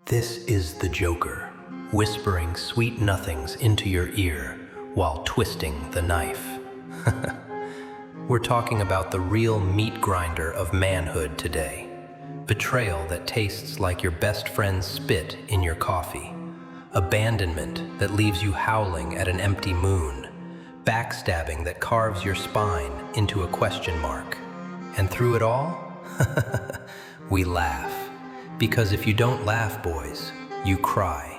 This is the Joker, whispering sweet nothings into your ear while twisting the knife. We're talking about the real meat grinder of manhood today. Betrayal that tastes like your best friend's spit in your coffee. Abandonment that leaves you howling at an empty moon. Backstabbing that carves your spine into a question mark. And through it all, we laugh. Because if you don't laugh, boys, you cry.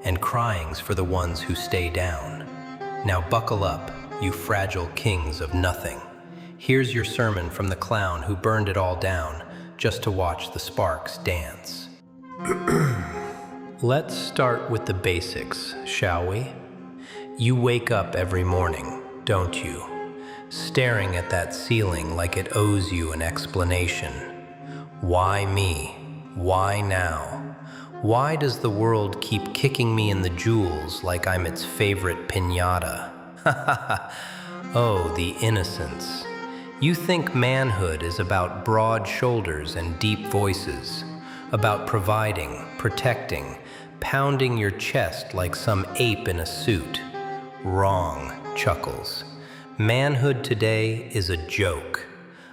And crying's for the ones who stay down. Now buckle up, you fragile kings of nothing. Here's your sermon from the clown who burned it all down just to watch the sparks dance. Let's start with the basics, shall we? You wake up every morning, don't you? Staring at that ceiling like it owes you an explanation. Why me? Why now? Why does the world keep kicking me in the jewels like I'm its favorite piñata? Oh, the innocence. You think manhood is about broad shoulders and deep voices, about providing, protecting, pounding your chest like some ape in a suit. Wrong, Chuckles. Manhood today is a joke,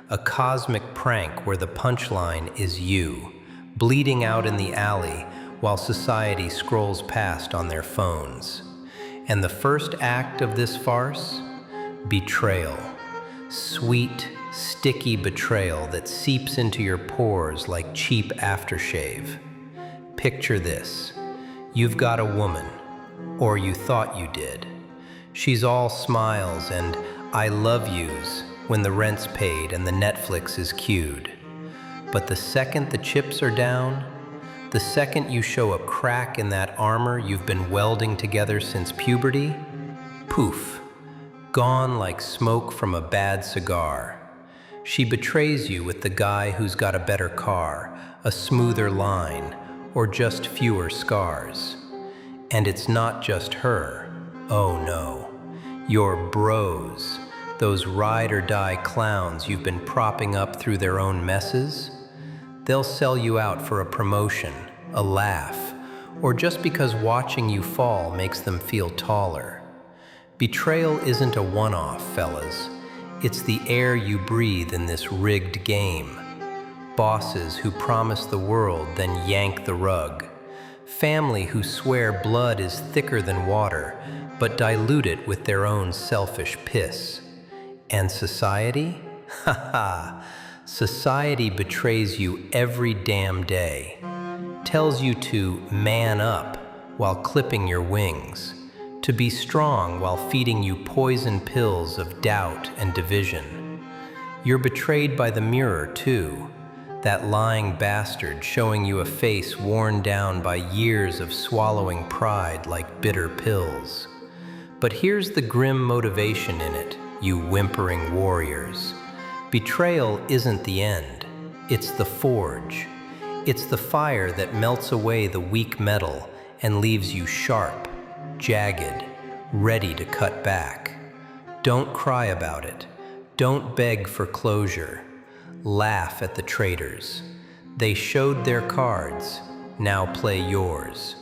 a cosmic prank where the punchline is you, bleeding out in the alley while society scrolls past on their phones. And the first act of this farce? Betrayal. Sweet, sticky betrayal that seeps into your pores like cheap aftershave. Picture this. You've got a woman, or you thought you did. She's all smiles and I love yous when the rent's paid and the Netflix is queued. But the second the chips are down, the second you show a crack in that armor you've been welding together since puberty, poof, gone like smoke from a bad cigar. She betrays you with the guy who's got a better car, a smoother line, or just fewer scars. And it's not just her, oh no, your bros, those ride-or-die clowns you've been propping up through their own messes. They'll sell you out for a promotion, a laugh, or just because watching you fall makes them feel taller. Betrayal isn't a one-off, fellas. It's the air you breathe in this rigged game. Bosses who promise the world then yank the rug. Family who swear blood is thicker than water, but dilute it with their own selfish piss. And society? Ha ha! Society betrays you every damn day. Tells you to man up while clipping your wings. To be strong while feeding you poison pills of doubt and division. You're betrayed by the mirror too. That lying bastard showing you a face worn down by years of swallowing pride like bitter pills. But here's the grim motivation in it, you whimpering warriors. Betrayal isn't the end, it's the forge. It's the fire that melts away the weak metal and leaves you sharp, jagged, ready to cut back. Don't cry about it. Don't beg for closure. Laugh at the traitors. They showed their cards, now play yours.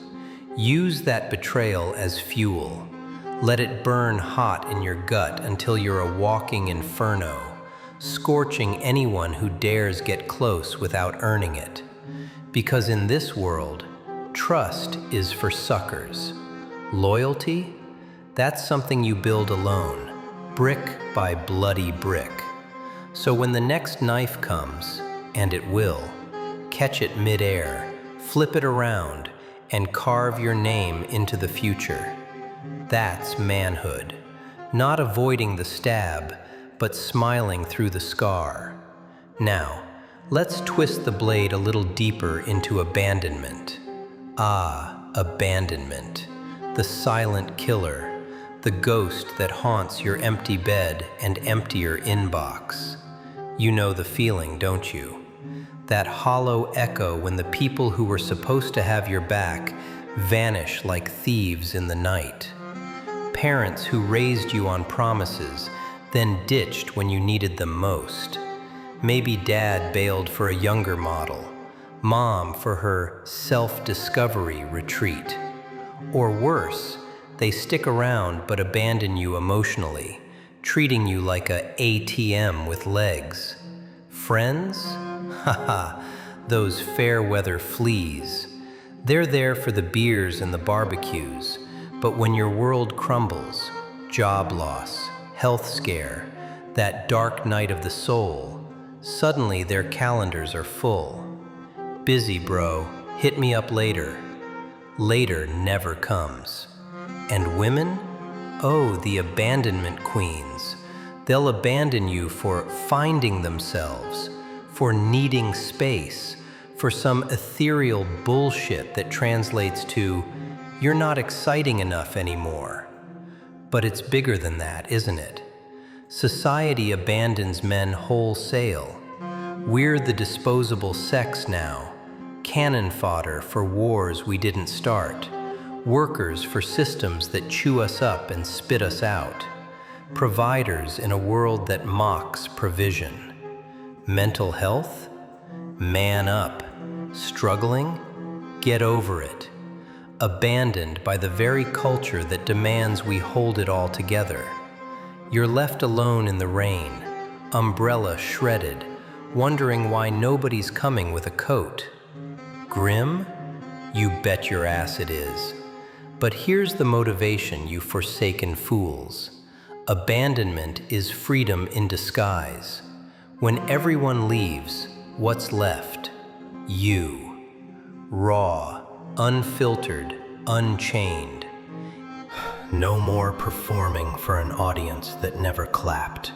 Use that betrayal as fuel. Let it burn hot in your gut until you're a walking inferno, scorching anyone who dares get close without earning it. Because in this world, trust is for suckers. Loyalty? That's something you build alone, brick by bloody brick. So when the next knife comes, and it will, catch it mid-air, flip it around, and carve your name into the future. That's manhood. Not avoiding the stab, but smiling through the scar. Now, let's twist the blade a little deeper into abandonment. Ah, abandonment. The silent killer. The ghost that haunts your empty bed and emptier inbox. You know the feeling, don't you? That hollow echo when the people who were supposed to have your back vanish like thieves in the night. Parents who raised you on promises, then ditched when you needed them most. Maybe dad bailed for a younger model, mom for her self-discovery retreat. Or worse, they stick around but abandon you emotionally, treating you like a ATM with legs. Friends? Haha, those fair weather fleas. They're there for the beers and the barbecues, but when your world crumbles, job loss, health scare, that dark night of the soul, suddenly their calendars are full. Busy, bro, hit me up later. Later never comes. And women? Oh, the abandonment queens. They'll abandon you for finding themselves, for needing space, for some ethereal bullshit that translates to, "You're not exciting enough anymore." But it's bigger than that, isn't it? Society abandons men wholesale. We're the disposable sex now, cannon fodder for wars we didn't start, workers for systems that chew us up and spit us out, providers in a world that mocks provision. Mental health? Man up. Struggling? Get over it. Abandoned by the very culture that demands we hold it all together. You're left alone in the rain, umbrella shredded, wondering why nobody's coming with a coat. Grim? You bet your ass it is. But here's the motivation, you forsaken fools. Abandonment is freedom in disguise. When everyone leaves, what's left? You. Raw, unfiltered, unchained. No more performing for an audience that never clapped.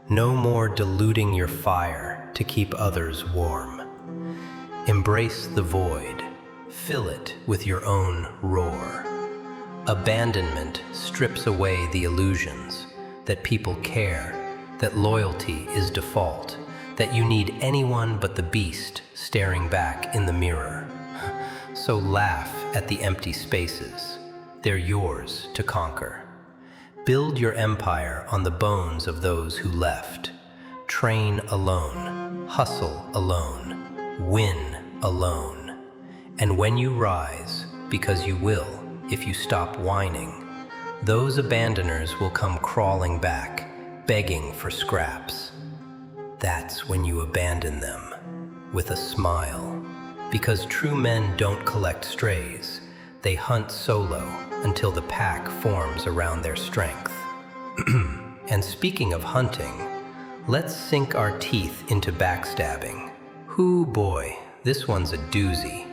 No more diluting your fire to keep others warm. Embrace the void. Fill it with your own roar. Abandonment strips away the illusions that people care, that loyalty is default, that you need anyone but the beast staring back in the mirror. So laugh at the empty spaces. They're yours to conquer. Build your empire on the bones of those who left. Train alone, hustle alone, win alone. And when you rise, because you will if you stop whining, those abandoners will come crawling back, begging for scraps. That's when you abandon them, with a smile. Because true men don't collect strays, they hunt solo until the pack forms around their strength. And speaking of hunting, let's sink our teeth into backstabbing. Hoo boy, this one's a doozy.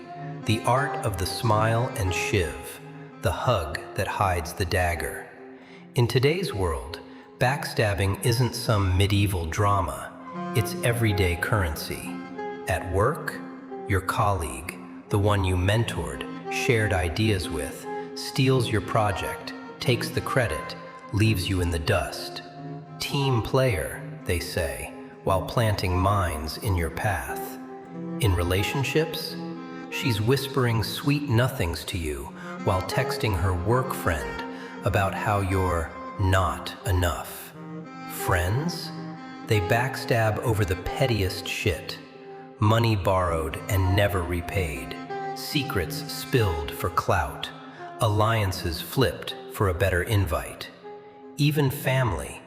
The art of the smile and shiv, the hug that hides the dagger. In today's world, backstabbing isn't some medieval drama, it's everyday currency. At work, your colleague, the one you mentored, shared ideas with, steals your project, takes the credit, leaves you in the dust. Team player, they say, while planting mines in your path. In relationships, she's whispering sweet nothings to you while texting her work friend about how you're not enough. Friends? They backstab over the pettiest shit. Money borrowed and never repaid. Secrets spilled for clout. Alliances flipped for a better invite. Even family.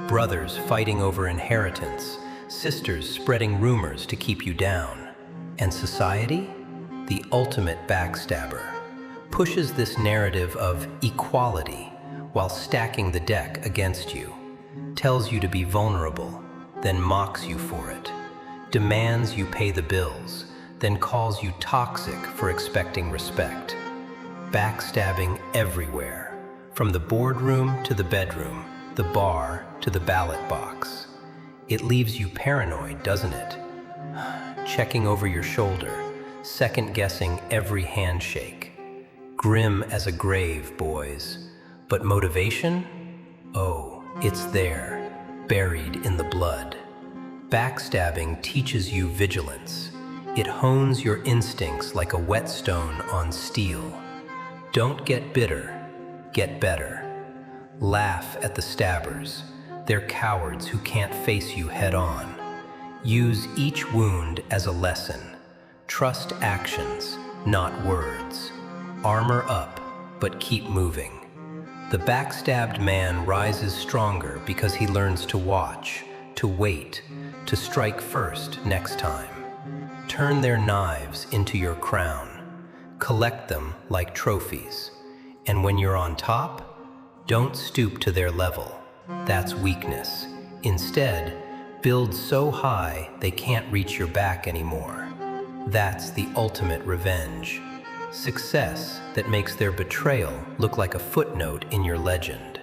Brothers fighting over inheritance. Sisters spreading rumors to keep you down. And society? The ultimate backstabber. Pushes this narrative of equality while stacking the deck against you. Tells you to be vulnerable, then mocks you for it. Demands you pay the bills, then calls you toxic for expecting respect. Backstabbing everywhere, from the boardroom to the bedroom, the bar to the ballot box. It leaves you paranoid, doesn't it? Checking over your shoulder, second-guessing every handshake. Grim as a grave, boys. But motivation? Oh, it's there, buried in the blood. Backstabbing teaches you vigilance. It hones your instincts like a whetstone on steel. Don't get bitter, get better. Laugh at the stabbers. They're cowards who can't face you head on. Use each wound as a lesson. Trust actions, not words. Armor up, but keep moving. The backstabbed man rises stronger because he learns to watch, to wait, to strike first next time. Turn their knives into your crown. Collect them like trophies. And when you're on top, don't stoop to their level. That's weakness. Instead, build so high they can't reach your back anymore. That's the ultimate revenge. Success that makes their betrayal look like a footnote in your legend.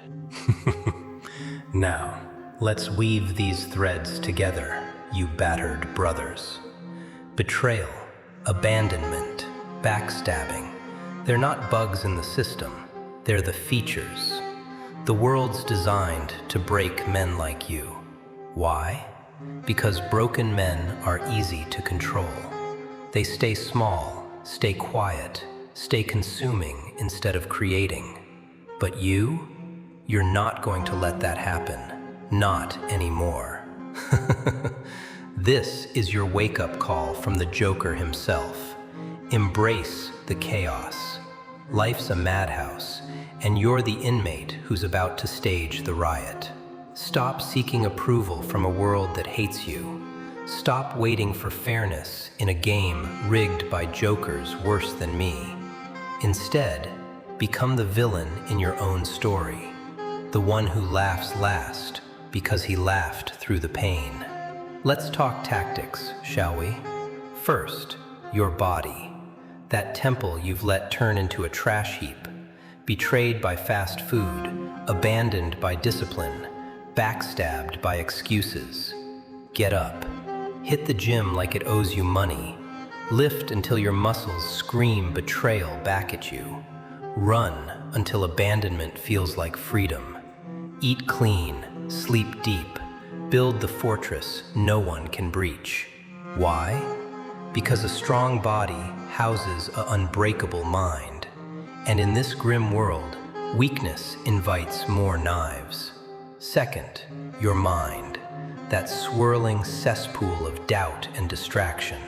Now, let's weave these threads together, you battered brothers. Betrayal, abandonment, backstabbing. They're not bugs in the system, they're the features. The world's designed to break men like you. Why? Because broken men are easy to control. They stay small, stay quiet, stay consuming instead of creating. But you're not going to let that happen. Not anymore. This is your wake-up call from the Joker himself. Embrace the chaos. Life's a madhouse, and you're the inmate who's about to stage the riot. Stop seeking approval from a world that hates you. Stop waiting for fairness in a game rigged by jokers worse than me. Instead, become the villain in your own story. The one who laughs last because he laughed through the pain. Let's talk tactics, shall we? First, your body. That temple you've let turn into a trash heap. Betrayed by fast food, abandoned by discipline, backstabbed by excuses. Get up. Hit the gym like it owes you money. Lift until your muscles scream betrayal back at you. Run until abandonment feels like freedom. Eat clean, sleep deep, build the fortress no one can breach. Why? Because a strong body houses an unbreakable mind. And in this grim world, weakness invites more knives. Second, your mind. That swirling cesspool of doubt and distraction.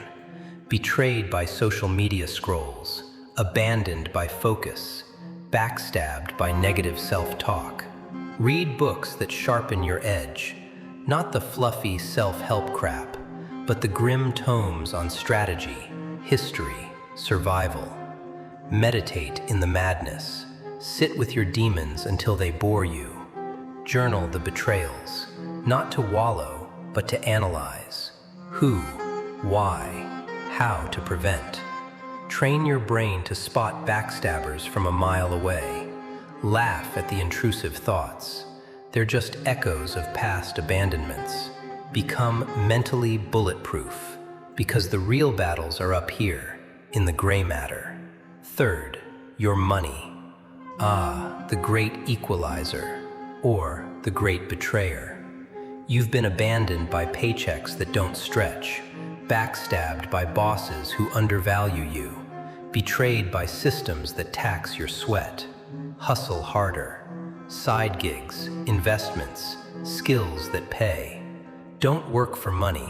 Betrayed by social media scrolls, abandoned by focus, backstabbed by negative self-talk. Read books that sharpen your edge, not the fluffy self-help crap, but the grim tomes on strategy, history, survival. Meditate in the madness. Sit with your demons until they bore you. Journal the betrayals, not to wallow, but to analyze. Who, why, how to prevent. Train your brain to spot backstabbers from a mile away. Laugh at the intrusive thoughts. They're just echoes of past abandonments. Become mentally bulletproof, because the real battles are up here, in the gray matter. Third, your money. Ah, the great equalizer, or the great betrayer. You've been abandoned by paychecks that don't stretch, backstabbed by bosses who undervalue you, betrayed by systems that tax your sweat. Hustle harder. Side gigs, investments, skills that pay. Don't work for money,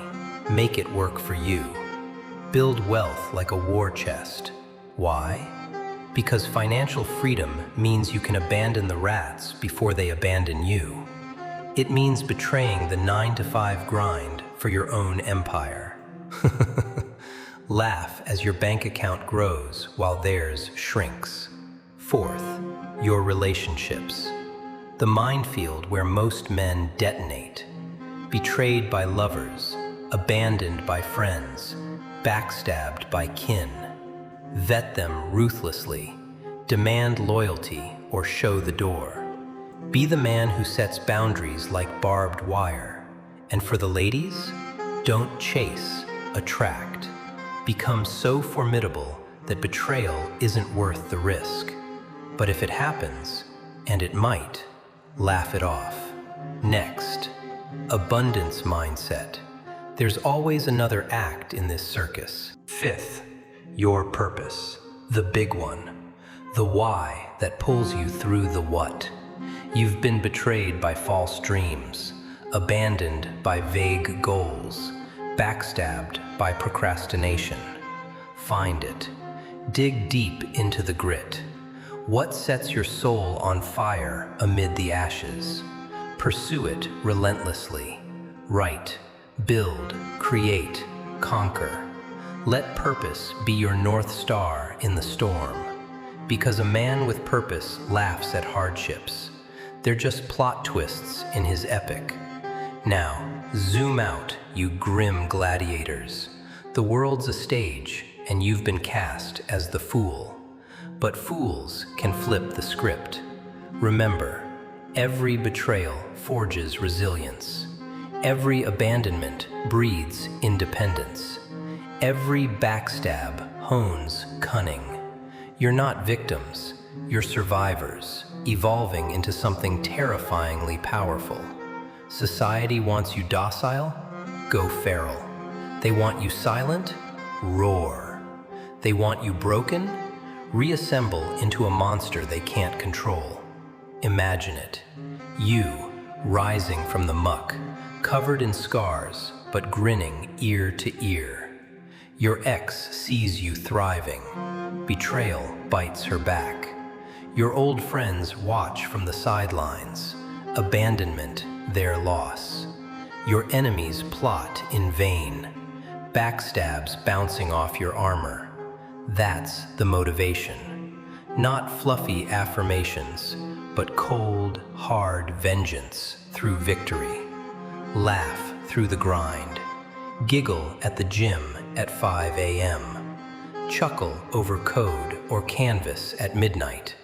make it work for you. Build wealth like a war chest. Why? Because financial freedom means you can abandon the rats before they abandon you. It means betraying the 9-to-5 grind for your own empire. Laugh as your bank account grows while theirs shrinks. Fourth, your relationships. The minefield where most men detonate. Betrayed by lovers, abandoned by friends, backstabbed by kin. Vet them ruthlessly. Demand loyalty or show the door. Be the man who sets boundaries like barbed wire. And for the ladies, don't chase, attract. Become so formidable that betrayal isn't worth the risk. But if it happens, and it might, laugh it off. Next, abundance mindset. There's always another act in this circus. Fifth, your purpose. The big one. The why that pulls you through the what. You've been betrayed by false dreams, abandoned by vague goals, backstabbed by procrastination. Find it. Dig deep into the grit. What sets your soul on fire amid the ashes? Pursue it relentlessly. Write, build, create, conquer. Let purpose be your North Star in the storm. Because a man with purpose laughs at hardships. They're just plot twists in his epic. Now, zoom out, you grim gladiators. The world's a stage, and you've been cast as the fool. But fools can flip the script. Remember, every betrayal forges resilience. Every abandonment breeds independence. Every backstab hones cunning. You're not victims, you're survivors, evolving into something terrifyingly powerful. Society wants you docile? Go feral. They want you silent? Roar. They want you broken? Reassemble into a monster they can't control. Imagine it. You, rising from the muck, covered in scars, but grinning ear to ear. Your ex sees you thriving. Betrayal bites her back. Your old friends watch from the sidelines. Abandonment, their loss. Your enemies plot in vain. Backstabs bouncing off your armor. That's the motivation. Not fluffy affirmations, but cold, hard vengeance through victory. Laugh through the grind. Giggle at the gym at 5 a.m. Chuckle over code or canvas at midnight.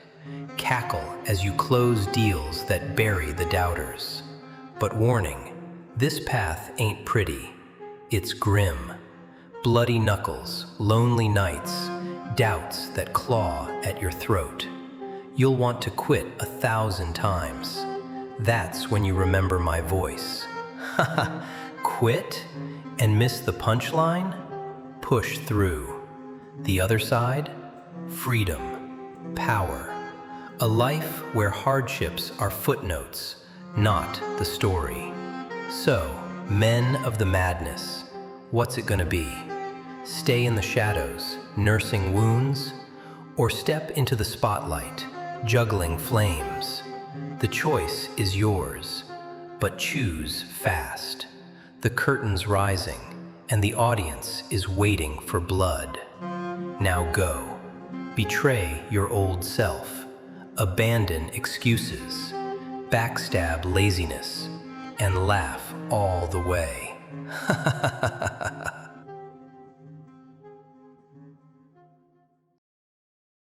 Cackle as you close deals that bury the doubters. But warning, this path ain't pretty. It's grim. Bloody knuckles, lonely nights, doubts that claw at your throat. You'll want to quit 1,000 times. That's when you remember my voice. Haha, quit and miss the punchline? Push through. The other side? Freedom, power. A life where hardships are footnotes, not the story. So, men of the madness, what's it gonna be? Stay in the shadows, nursing wounds, or step into the spotlight, juggling flames? The choice is yours, but choose fast. The curtain's rising, and the audience is waiting for blood. Now go. Betray your old self. Abandon excuses. Backstab laziness, and laugh all the way.